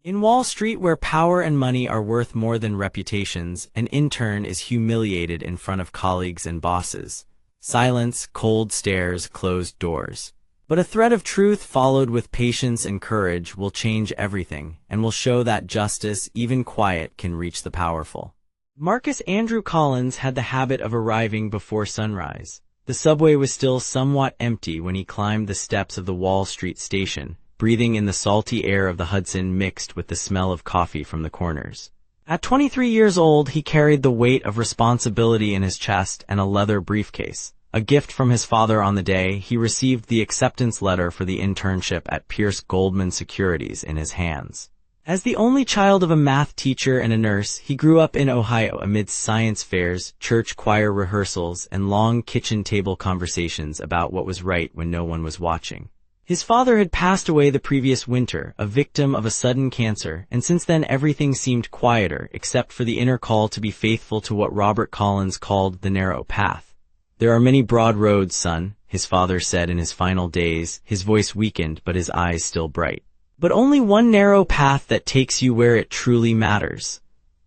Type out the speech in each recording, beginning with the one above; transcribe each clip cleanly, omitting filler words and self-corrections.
In Wall Street, where power and money are worth more than reputations, an intern is humiliated in front of colleagues and bosses. Silence, cold stares, closed doors. But a thread of truth followed with patience and courage will change everything, and will show that justice, even quiet, can reach the powerful. Marcus Andrew Collins had the habit of arriving before sunrise. The subway was still somewhat empty when he climbed the steps of the Wall Street station, breathing in the salty air of the Hudson mixed with the smell of coffee from the corners. At 23 years old, he carried the weight of responsibility in his chest and a leather briefcase. A gift from his father on the day he received the acceptance letter for the internship at Pierce Goldman Securities in his hands. As the only child of a math teacher and a nurse, he grew up in Ohio amidst science fairs, church choir rehearsals, and long kitchen table conversations about what was right when no one was watching. His father had passed away the previous winter, a victim of a sudden cancer, and since then everything seemed quieter except for the inner call to be faithful to what Robert Collins called the narrow path. "There are many broad roads, son," his father said in his final days, his voice weakened but his eyes still bright. "But only one narrow path that takes you where it truly matters."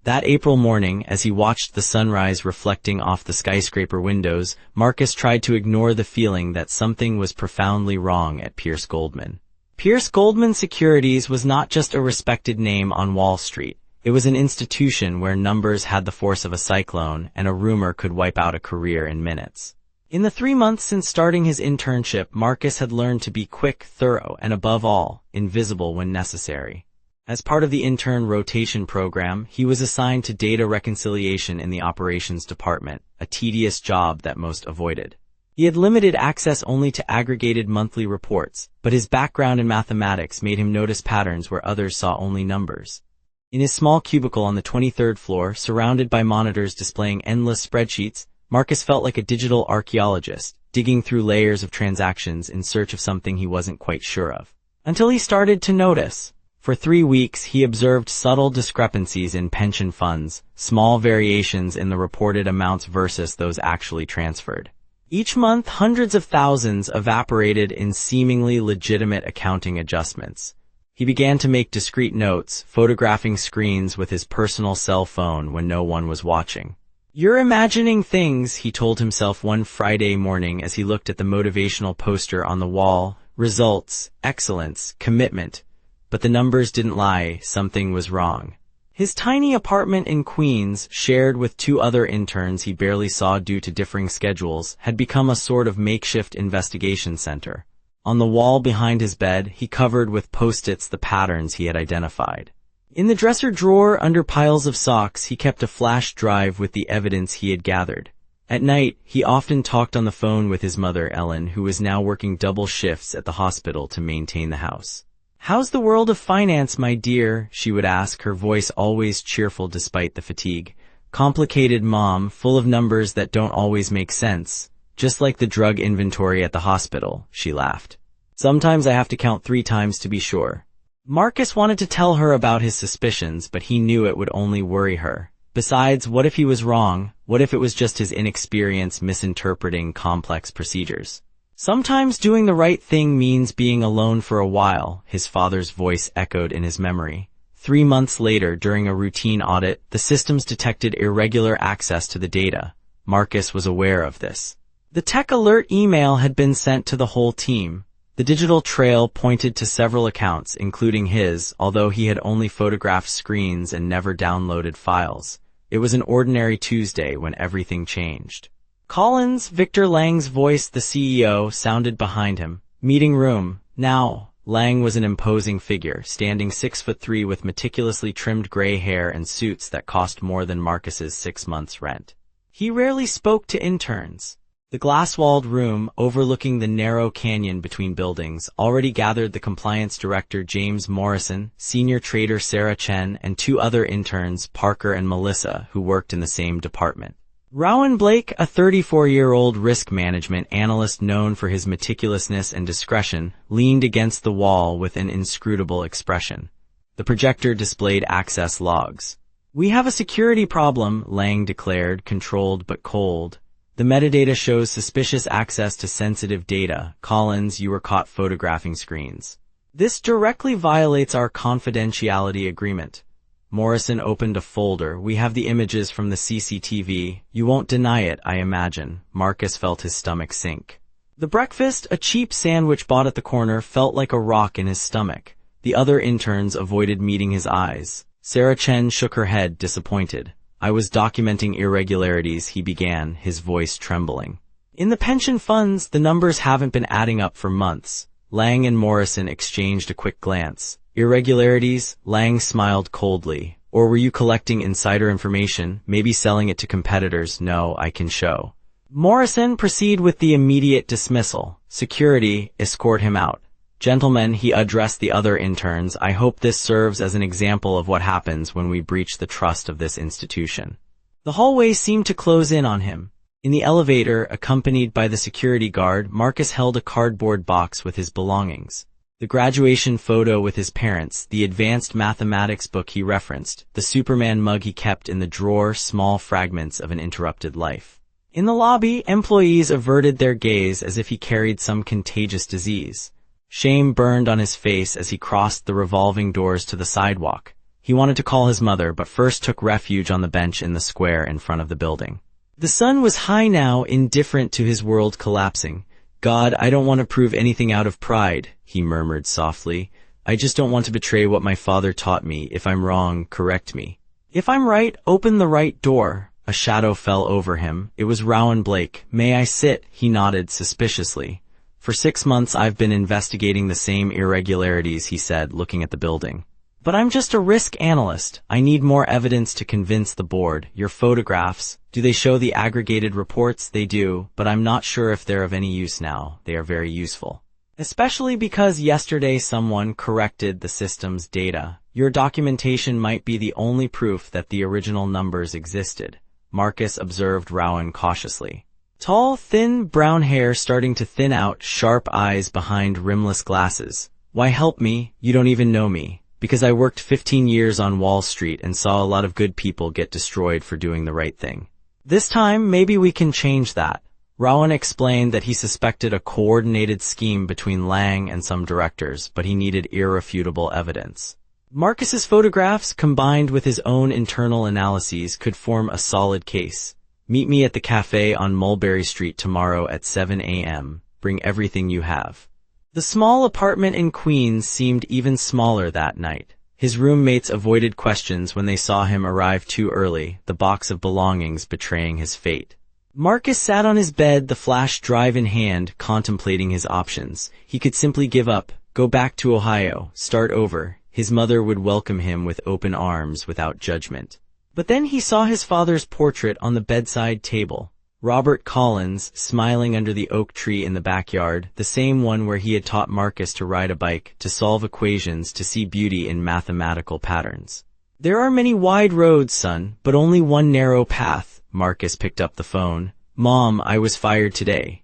That April morning, as he watched the sunrise reflecting off the skyscraper windows, Marcus tried to ignore the feeling that something was profoundly wrong at Pierce Goldman. Pierce Goldman Securities was not just a respected name on Wall Street. It was an institution where numbers had the force of a cyclone and a rumor could wipe out a career in minutes. In the 3 months since starting his internship, Marcus had learned to be quick, thorough, and above all, invisible when necessary. As part of the intern rotation program, he was assigned to data reconciliation in the operations department, a tedious job that most avoided. He had limited access only to aggregated monthly reports, but his background in mathematics made him notice patterns where others saw only numbers. In his small cubicle on the 23rd floor, surrounded by monitors displaying endless spreadsheets, Marcus felt like a digital archaeologist, digging through layers of transactions in search of something he wasn't quite sure of. Until he started to notice. For 3 weeks, he observed subtle discrepancies in pension funds, small variations in the reported amounts versus those actually transferred. Each month, hundreds of thousands evaporated in seemingly legitimate accounting adjustments. He began to make discreet notes, photographing screens with his personal cell phone when no one was watching. "You're imagining things," he told himself one Friday morning as he looked at the motivational poster on the wall. Results, excellence, commitment. But the numbers didn't lie, something was wrong. His tiny apartment in Queens, shared with 2 other interns he barely saw due to differing schedules, had become a sort of makeshift investigation center. On the wall behind his bed, he covered with post-its the patterns he had identified. In the dresser drawer under piles of socks, he kept a flash drive with the evidence he had gathered. At night, he often talked on the phone with his mother, Ellen, who was now working double shifts at the hospital to maintain the house. "How's the world of finance, my dear?" she would ask, her voice always cheerful despite the fatigue. "Complicated, Mom, full of numbers that don't always make sense. Just like the drug inventory at the hospital," she laughed. "Sometimes I have to count 3 times to be sure." Marcus wanted to tell her about his suspicions, but he knew it would only worry her. Besides, what if he was wrong? What if it was just his inexperience misinterpreting complex procedures? "Sometimes doing the right thing means being alone for a while," his father's voice echoed in his memory. 3 months later, during a routine audit, the systems detected irregular access to the data. Marcus was aware of this. The tech alert email had been sent to the whole team. The digital trail pointed to several accounts, including his, although he had only photographed screens and never downloaded files. It was an ordinary Tuesday when everything changed. Collins, Victor Lang's voice, the CEO, sounded behind him. "Meeting room, now." Lang was an imposing figure, standing 6'3" with meticulously trimmed gray hair and suits that cost more than Marcus's 6 months' rent. He rarely spoke to interns. The glass-walled room, overlooking the narrow canyon between buildings, already gathered the compliance director James Morrison, senior trader Sarah Chen, and 2 other interns, Parker and Melissa, who worked in the same department. Rowan Blake, a 34-year-old risk management analyst known for his meticulousness and discretion, leaned against the wall with an inscrutable expression. The projector displayed access logs. "We have a security problem," Lang declared, controlled but cold. "The metadata shows suspicious access to sensitive data. Collins, you were caught photographing screens." This directly violates our confidentiality agreement. Morrison opened a folder. We have the images from the CCTV. You won't deny it, I imagine. Marcus felt his stomach sink. The breakfast, a cheap sandwich bought at the corner, felt like a rock in his stomach. The other interns avoided meeting his eyes. Sarah Chen shook her head, disappointed. I was documenting irregularities, he began, his voice trembling. In the pension funds, the numbers haven't been adding up for months. Lang and Morrison exchanged a quick glance. Irregularities? Lang smiled coldly. Or were you collecting insider information, maybe selling it to competitors? No, I can show. Morrison, proceed with the immediate dismissal. Security, escort him out. Gentlemen, he addressed the other interns, I hope this serves as an example of what happens when we breach the trust of this institution. The hallway seemed to close in on him. In the elevator, accompanied by the security guard, Marcus held a cardboard box with his belongings. The graduation photo with his parents, the advanced mathematics book he referenced, the Superman mug he kept in the drawer, small fragments of an interrupted life. In the lobby, employees averted their gaze as if he carried some contagious disease. Shame burned on his face as he crossed the revolving doors to the sidewalk. He wanted to call his mother, but first took refuge on the bench in the square in front of the building. The sun was high now, indifferent to his world collapsing. God, I don't want to prove anything out of pride, he murmured softly. I just don't want to betray what my father taught me. If I'm wrong, correct me. If I'm right, open the right door. A shadow fell over him. It was Rowan Blake. May I sit? He nodded suspiciously. For 6 months I've been investigating the same irregularities, he said, looking at the building. But I'm just a risk analyst. I need more evidence to convince the board. Your photographs, do they show the aggregated reports? They do, but I'm not sure if they're of any use now. They are very useful. Especially because yesterday someone corrected the system's data. Your documentation might be the only proof that the original numbers existed. Marcus observed Rowan cautiously. Tall, thin, brown hair starting to thin out, sharp eyes behind rimless glasses. Why help me? You don't even know me. Because I worked 15 years on Wall Street and saw a lot of good people get destroyed for doing the right thing. This time, maybe we can change that. Rowan explained that he suspected a coordinated scheme between Lang and some directors, but he needed irrefutable evidence. Marcus's photographs, combined with his own internal analyses, could form a solid case. Meet me at the cafe on Mulberry Street tomorrow at 7 a.m. Bring everything you have. The small apartment in Queens seemed even smaller that night. His roommates avoided questions when they saw him arrive too early, the box of belongings betraying his fate. Marcus sat on his bed, the flash drive in hand, contemplating his options. He could simply give up, go back to Ohio, start over. His mother would welcome him with open arms without judgment. But then he saw his father's portrait on the bedside table. Robert Collins, smiling under the oak tree in the backyard, the same one where he had taught Marcus to ride a bike, to solve equations, to see beauty in mathematical patterns. There are many wide roads, son, but only one narrow path. Marcus picked up the phone. Mom, I was fired today.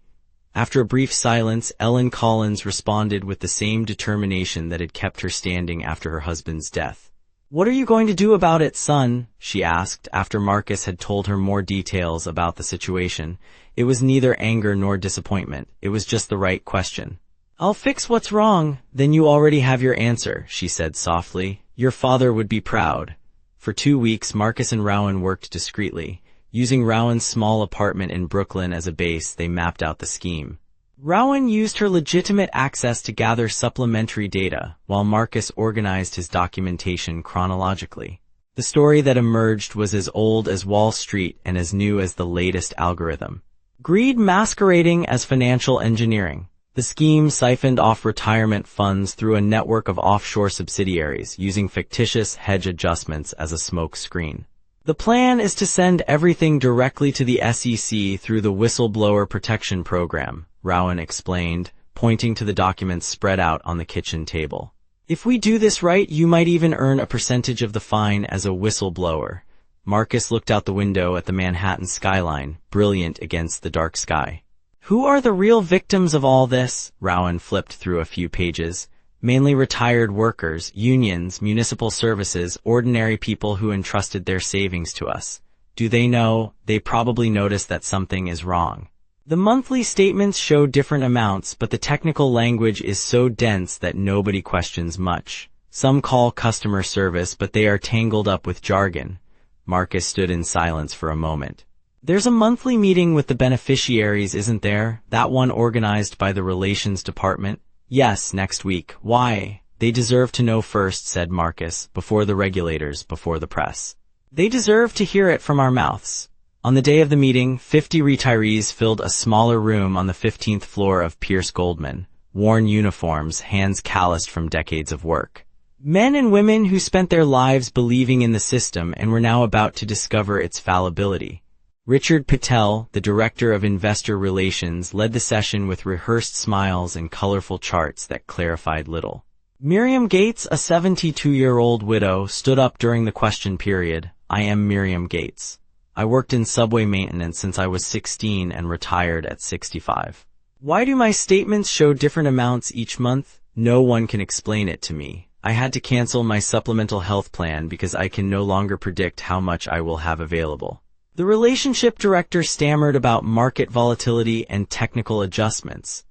After a brief silence, Ellen Collins responded with the same determination that had kept her standing after her husband's death. What are you going to do about it, son? She asked, after Marcus had told her more details about the situation. It was neither anger nor disappointment. It was just the right question. I'll fix what's wrong. Then you already have your answer, she said softly. Your father would be proud. For 2 weeks, Marcus and Rowan worked discreetly. Using Rowan's small apartment in Brooklyn as a base, they mapped out the scheme. Rowan used her legitimate access to gather supplementary data, while Marcus organized his documentation chronologically. The story that emerged was as old as Wall Street and as new as the latest algorithm. Greed masquerading as financial engineering. The scheme siphoned off retirement funds through a network of offshore subsidiaries, using fictitious hedge adjustments as a smoke screen. The plan is to send everything directly to the SEC through the Whistleblower Protection Program, Rowan explained, pointing to the documents spread out on the kitchen table. If we do this right, you might even earn a percentage of the fine as a whistleblower. Marcus looked out the window at the Manhattan skyline, brilliant against the dark sky. Who are the real victims of all this? Rowan flipped through a few pages. Mainly retired workers, unions, municipal services, ordinary people who entrusted their savings to us. Do they know? They probably notice that something is wrong. The monthly statements show different amounts, but the technical language is so dense that nobody questions much. Some call customer service, but they are tangled up with jargon. Marcus stood in silence for a moment. There's a monthly meeting with the beneficiaries, isn't there? That one organized by the relations department? Yes, next week. Why? They deserve to know first, said Marcus, before the regulators, before the press. They deserve to hear it from our mouths. On the day of the meeting, 50 retirees filled a smaller room on the 15th floor of Pierce Goldman, worn uniforms, hands calloused from decades of work. Men and women who spent their lives believing in the system and were now about to discover its fallibility. Richard Patel, the director of investor relations, led the session with rehearsed smiles and colorful charts that clarified little. Miriam Gates, a 72-year-old widow, stood up during the question period. I am Miriam Gates. I worked in subway maintenance since I was 16 and retired at 65. Why do my statements show different amounts each month? No one can explain it to me. I had to cancel my supplemental health plan because I can no longer predict how much I will have available. The relationship director stammered about market volatility and technical adjustments.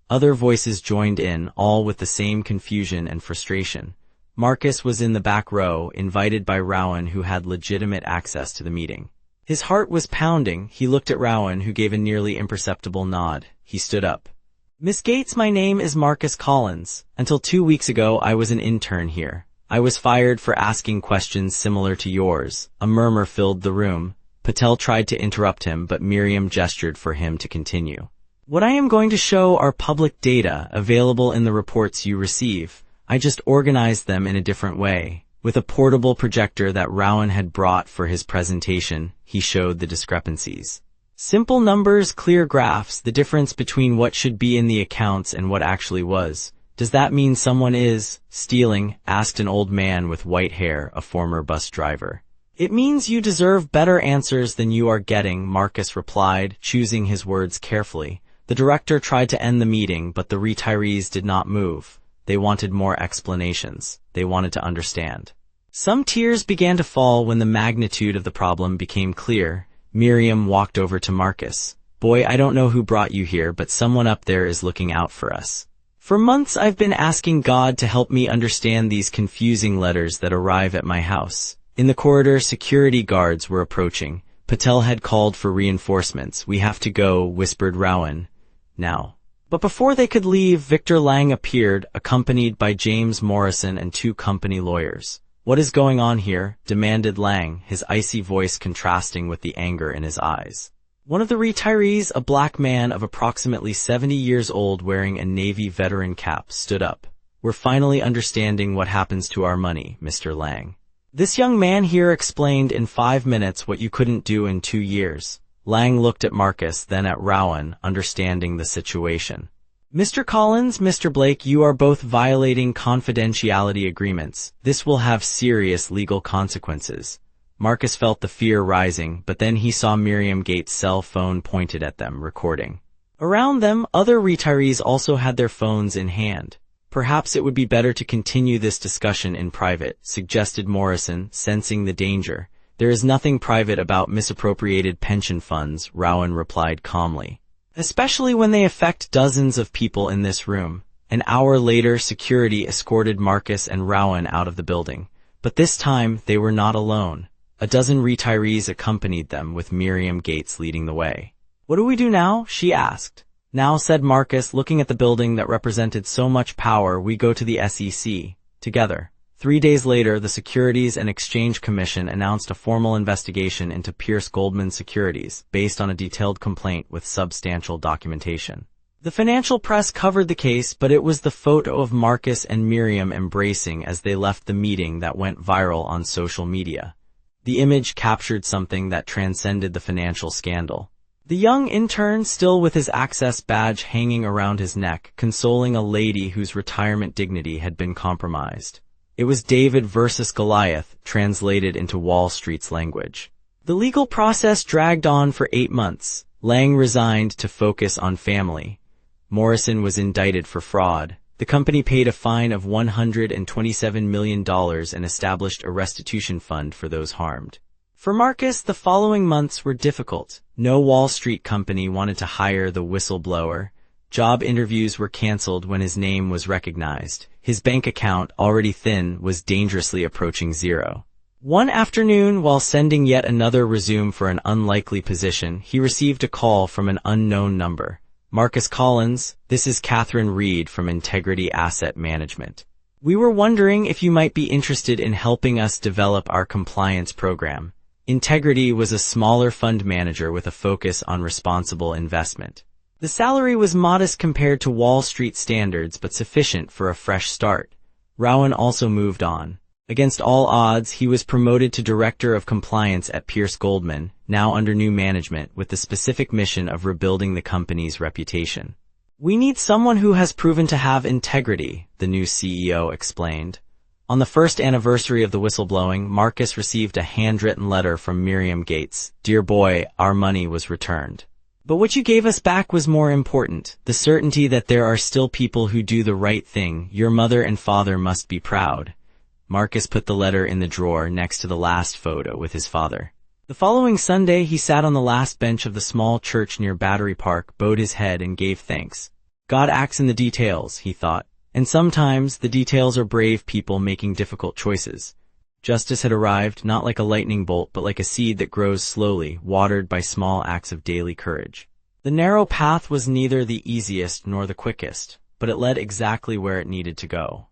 Other voices joined in, all with the same confusion and frustration. Marcus was in the back row, invited by Rowan, who had legitimate access to the meeting. His heart was pounding. He looked at Rowan, who gave a nearly imperceptible nod. He stood up. Miss Gates, my name is Marcus Collins. Until 2 weeks ago, I was an intern here. I was fired for asking questions similar to yours. A murmur filled the room. Patel tried to interrupt him, but Miriam gestured for him to continue. What I am going to show are public data available in the reports you receive. I just organized them in a different way. With a portable projector that Rowan had brought for his presentation, he showed the discrepancies. Simple numbers, clear graphs, the difference between what should be in the accounts and what actually was. Does that mean someone is stealing? Asked an old man with white hair, a former bus driver. It means you deserve better answers than you are getting, Marcus replied, choosing his words carefully. The director tried to end the meeting, but the retirees did not move. They wanted more explanations. They wanted to understand. Some tears began to fall when the magnitude of the problem became clear. Miriam walked over to Marcus. Boy, I don't know who brought you here, but someone up there is looking out for us. For months I've been asking God to help me understand these confusing letters that arrive at my house. In the corridor, security guards were approaching. Patel had called for reinforcements. We have to go, whispered Rowan. Now. But before they could leave, Victor Lang appeared, accompanied by James Morrison and 2 company lawyers. What is going on here? Demanded Lang, his icy voice contrasting with the anger in his eyes. One of the retirees, a black man of approximately 70 years old wearing a Navy veteran cap, stood up. We're finally understanding what happens to our money, Mr. Lang. This young man here explained in 5 minutes what you couldn't do in 2 years. Lang looked at Marcus, then at Rowan, understanding the situation. Mr. Collins, Mr. Blake, you are both violating confidentiality agreements. This will have serious legal consequences. Marcus felt the fear rising, but then he saw Miriam Gates' cell phone pointed at them, recording. Around them, other retirees also had their phones in hand. Perhaps it would be better to continue this discussion in private, suggested Morrison, sensing the danger. There is nothing private about misappropriated pension funds, Rowan replied calmly. Especially when they affect dozens of people in this room. An hour later, security escorted Marcus and Rowan out of the building. But this time, they were not alone. A dozen retirees accompanied them, with Miriam Gates leading the way. What do we do now? She asked. Now, said Marcus, looking at the building that represented so much power, we go to the SEC. Together. 3 days later, the Securities and Exchange Commission announced a formal investigation into Pierce Goldman Securities, based on a detailed complaint with substantial documentation. The financial press covered the case, but it was the photo of Marcus and Miriam embracing as they left the meeting that went viral on social media. The image captured something that transcended the financial scandal. The young intern, still with his access badge hanging around his neck, consoling a lady whose retirement dignity had been compromised. It was David versus Goliath, translated into Wall Street's language. The legal process dragged on for 8 months. Lang resigned to focus on family. Morrison was indicted for fraud. The company paid a fine of $127 million and established a restitution fund for those harmed. For Marcus, the following months were difficult. No Wall Street company wanted to hire the whistleblower. Job interviews were canceled when his name was recognized. His bank account, already thin, was dangerously approaching zero. One afternoon, while sending yet another resume for an unlikely position, he received a call from an unknown number. Marcus Collins, this is Catherine Reed from Integrity Asset Management. We were wondering if you might be interested in helping us develop our compliance program. Integrity was a smaller fund manager with a focus on responsible investment. The salary was modest compared to Wall Street standards, but sufficient for a fresh start. Rowan also moved on. Against all odds, he was promoted to Director of Compliance at Pierce Goldman, now under new management, with the specific mission of rebuilding the company's reputation. We need someone who has proven to have integrity, the new CEO explained. On the first anniversary of the whistleblowing, Marcus received a handwritten letter from Miriam Gates. Dear boy, our money was returned. But what you gave us back was more important, the certainty that there are still people who do the right thing. Your mother and father must be proud. Marcus put the letter in the drawer next to the last photo with his father. The following Sunday, he sat on the last bench of the small church near Battery Park, bowed his head, and gave thanks. God acts in the details, he thought. And sometimes, the details are brave people making difficult choices. Justice had arrived, not like a lightning bolt, but like a seed that grows slowly, watered by small acts of daily courage. The narrow path was neither the easiest nor the quickest, but it led exactly where it needed to go.